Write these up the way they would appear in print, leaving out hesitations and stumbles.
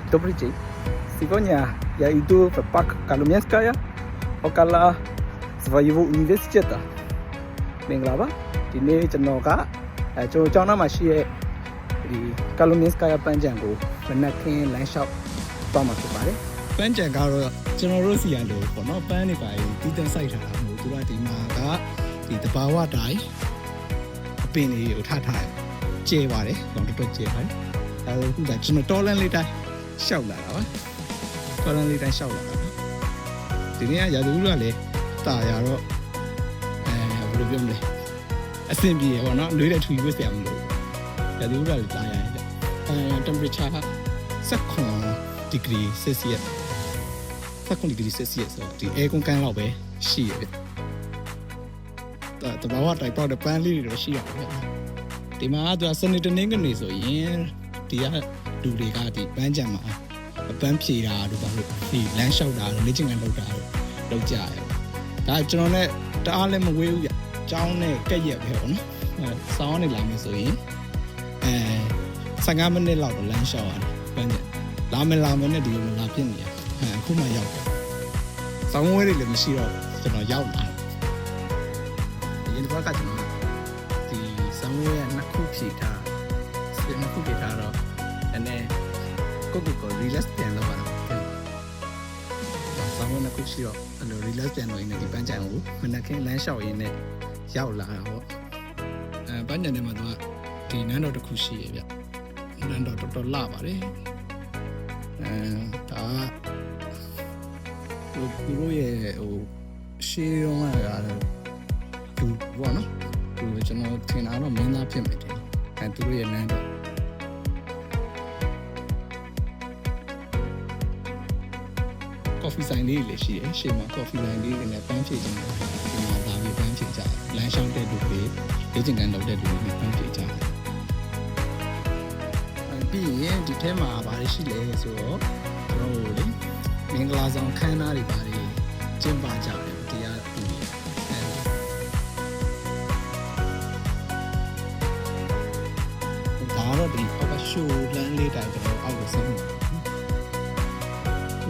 Добрый день. Сегодня я иду в парк Коломенская около своего университета. Менглава. Дine Чанока. Чона Маши Коломенская Панджангу. Менакин Ланшап Тома Тупаре. ပန်းကြံကတော့ကျွန်တော်တို့စီရလို့ပေါ့နော်ပန်းနေပါတီးတန်းစိုက်ထားတာမဟုတ်သူကဒီမှာကဒီတဘာဝတိုင်းအပင်တွေကိုထထားကျဲပါတယ်တော့တော်တော်ကျဲပါတယ်အခုကကျွန်တော်တော်လန်းလေးတိုင်းရှောက်လာတာပါတော်လန်းလေးတိုင်းရှောက်လာတာဒီနေ့ကရာသီဥတုကလည်းတာရတော့ဘယ်လိုပြောမလဲအဆင်ပြေပေါ့နော်လွေးတဲ့ထူရွေးစရာမလိုရာသီဥတုကလည်းတာရတယ်temperature 19 degree Celsius 19 degree Celsius ဆိုဒီ air con ကန်လောက်ပဲရှိရတယ်တဘာဝတိုက်ပေါက်တဲ့ပန်းလေးတွေတော့ရှိရပါတယ်ဒီမှာကစနေတနင်္ဂနွေဆိုရင်ဒီကလူတွေကဒီပန်းကြံမှာပန်းဖြေတာတို့ဘာလို့ဒီလမ်းလျှောက်တာတို့လေ့ကျင့်ခန်းလုပ်တာတို့လုပ်ကြရတယ်ဒါကျွန်တော်နဲ့တအားလည်းမဝေးဘူးအကြောင်းနဲ့ကက်ရက်ပဲပေါ့နော်ဆောင်းနေလာမယ်ဆိုရင်15မိနစ်လောက်တော့လမ်းလျှောက်ရတယ်ပန်းကြံလာမယ်နဲ့ဒီလိုလာဖြစ်နေရအခုမှရောက်တယ်ဆောင်းဝဲတွေလည်းမရှိတော့ကျွန်တော်ရောက်လာတယ်ဒီဘက်ကကျွန်တော်ဒီဆောင်းဝဲကနှစ်ခုဖြည့်ထားနှစ်ခုဖြည့်ထားတော့အနေကို relax ပြန်လုပ်ရတာဆောင်းဝဲနှစ်ခုရှိတော့အဲ့လို relax ပြန်လုပ်ရင်ဒီပန်းကြံကိုမနက်ခင်းလမ်းလျှောက်ရင်းနဲ့ရောက်လာတာပေါ့ပန်းကြံထဲမှာတော့ဒီနန်းတော်တစ်ခုရှိရဲ့ဗျနန်းတော်တော်တော်လှပါတယ်ဒါသူတို့ရဲ့ရှေးရောင်းရတာသူဘောနော်သူကျွန်တော်ထင်တာတော့မင်းသားဖြစ်မယ်တဲ့သူတို့ရဲ့နန်းတော့ကော်ဖီဆိုင်လေးလည်းရှိတယ်ရှေ့မှာကော်ဖီဆိုင်လေးတွေနဲ့ပန်းဖြည့်ခြင်းဒီမှာဒါပြီးပန်းဖြည့်ကြလမ်းရှောင်းတဲ့လူတွေလေ့ကျင့်ခန်းလုပ်တဲ့လူတွေနဲ့ပန်းဖြည့်ကြပြီးရင်ဒီထဲမှာဘာတွေရှိလဲဆိုတော့ကျွန်တော်တို့လေမင်္ဂလာဆောင်ခန်းသားတွေဘာတွေကျင်းပကြတယ်တရားတူဒါတော့ဒီအောက်ကရှိုးလမ်းလေးတိုင်းကျွန်တော်အောက်ကိုဆင်း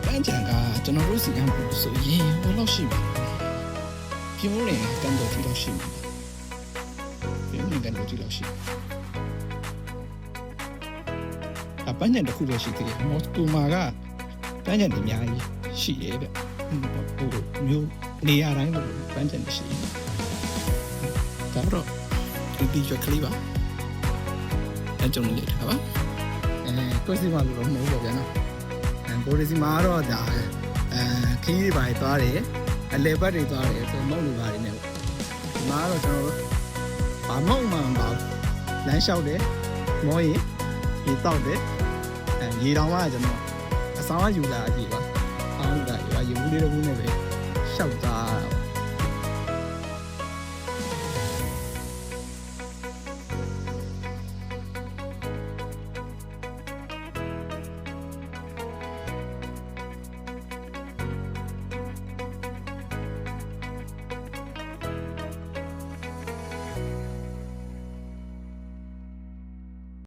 ပန်းချံကကျွန်တော်တို့စီကံပို့ဆိုရင်ဘယ်လောက်ရှိမှာပြင်းနေကန်တော်တီလောက်ရှိမှာပြင်းနေကန်တော်တီလောက်ရှိပန်းချံတစ်ခုပဲရှိသေးတယ်မော်စကိုမှာကပန်းချံတွေအများကြီးရှိရဲ့ဗျဟိုမျိုးနေရာတိုင်းလို့ပန်းချံတွေရှိတယ်ဒါတော့ဒီကြကလေးပါအကျုံးလေးထားပါကိုစီမာလို့မဟုတ်ပါဗျာနော်ကိုရီစီမာတော့ဒါခီးတွေပါသွားတယ်အလဲဘက်တွေသွားတယ်ဆိုမုံတွေပါနေတယ်ဒီမှာတော့ကျွန်တော်တို့ဘာမုံမှမပါလမ်းလျှောက်တယ်မောရင်ဒီတောက်တယ်ရေတောင်ကကျွန်တော်အဆောင်ကယူလာအကြည့်ပါအောင်းလာရေဘူးလေးတစ်ခုနဲ့ပဲရှောက်သား